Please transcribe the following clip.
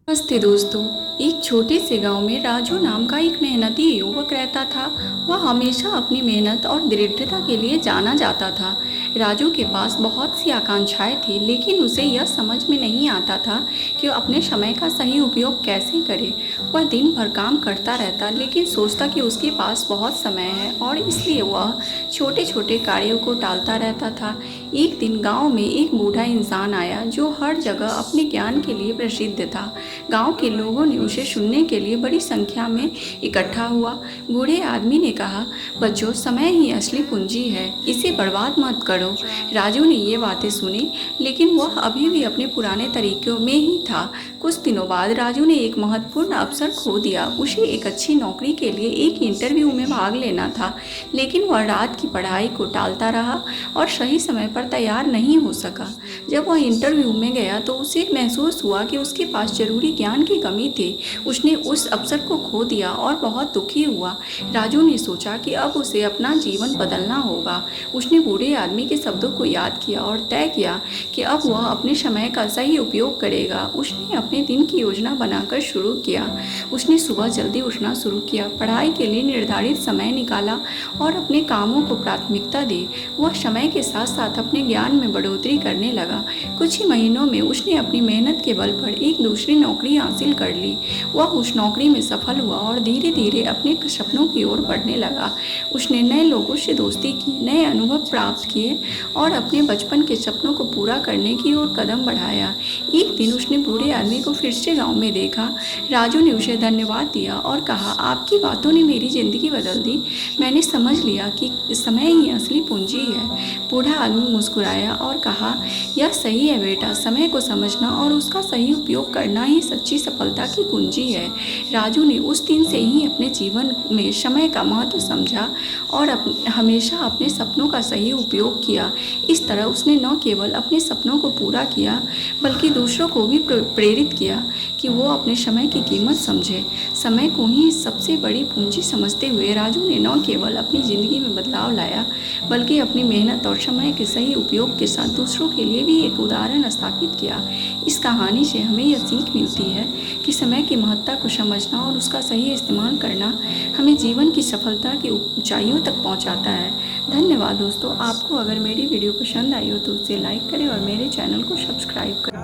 नमस्ते दोस्तों। एक छोटे से गांव में राजू नाम का एक मेहनती युवक रहता था। वह हमेशा अपनी मेहनत और दृढ़ता के लिए जाना जाता था। राजू के पास बहुत सी आकांक्षाएं थी, लेकिन उसे यह समझ में नहीं आता था कि वह अपने समय का सही उपयोग कैसे करे। वह दिन भर काम करता रहता, लेकिन सोचता कि उसके पास बहुत समय है और इसलिए वह छोटे छोटे कार्यों को टालता रहता था। एक दिन गांव में एक बूढ़ा इंसान आया जो हर जगह अपने ज्ञान के लिए प्रसिद्ध था। गांव के लोगों ने उसे सुनने के लिए बड़ी संख्या में इकट्ठा हुआ। बूढ़े आदमी ने कहा, बच्चों, समय ही असली पूंजी है, इसे बर्बाद मत करो। राजू ने ये बातें सुनी, लेकिन वह अभी भी अपने पुराने तरीकों में ही था। कुछ दिनों बाद राजू ने एक महत्वपूर्ण अवसर खो दिया। उसे एक अच्छी नौकरी के लिए एक इंटरव्यू में भाग लेना था, लेकिन वह रात की पढ़ाई को टालता रहा और सही समय पर तैयार नहीं हो सका। जब वह इंटरव्यू में गया तो उसे महसूस हुआ कि उसके पास जरूरी ज्ञान की कमी थी। उसने उस अवसर को खो दिया और बहुत दुखी हुआ। राजू ने सोचा कि अब उसे अपना जीवन बदलना होगा। उसने बूढ़े आदमी के शब्दों को याद किया और तय किया कि अब वह अपने समय का सही उपयोग करेगा। उसने अपने दिन की योजना बनाकर शुरू किया। उसने सुबह जल्दी उठना शुरू किया, पढ़ाई के लिए निर्धारित समय निकाला और अपने कामों को प्राथमिकता दी। वह समय के साथ साथ अपने ज्ञान में बढ़ोतरी करने लगा। कुछ ही महीनों में उसने अपनी मेहनत के बल पर एक दूसरी नौकरी हासिल कर ली। वह उस नौकरी में सफल हुआ और धीरे धीरे अपने सपनों की ओर बढ़ने लगा। उसने नए लोगों से दोस्ती की, नए अनुभव प्राप्त किए और अपने बचपन के सपनों को पूरा करने की ओर कदम बढ़ाया। एक दिन उसने बूढ़े आदमी को फिर से गांव में देखा। राजू ने उसे धन्यवाद दिया और कहा, आपकी बातों ने मेरी जिंदगी बदल दी। मैंने समझ लिया कि समय ही असली पूंजी है। बूढ़ा आदमी मुस्कुराया और कहा, यह सही है बेटा, समय को समझना और उसका सही उपयोग करना ही सच्ची सफलता की कुंजी है। राजू ने उस दिन से ही अपने जीवन में समय का महत्व समझा और हमेशा अपने सपनों का सही उपयोग किया। इस तरह उसने न केवल अपने सपनों को पूरा किया, बल्कि दूसरों को भी प्रेरित किया कि वो अपने समय की कीमत समझे। समय को ही सबसे बड़ी पूंजी समझते हुए राजू ने न केवल अपनी ज़िंदगी में बदलाव लाया, बल्कि अपनी मेहनत और समय के सही उपयोग के साथ दूसरों के लिए भी एक उदाहरण स्थापित किया। इस कहानी से हमें यह सीख मिलती है कि समय की महत्ता को समझना और उसका सही इस्तेमाल करना हमें जीवन की सफलता की ऊंचाइयों तक पहुंचाता है। धन्यवाद दोस्तों। आपको अगर मेरी वीडियो पसंद आई हो तो उसे लाइक करें और मेरे चैनल को सब्सक्राइब करें।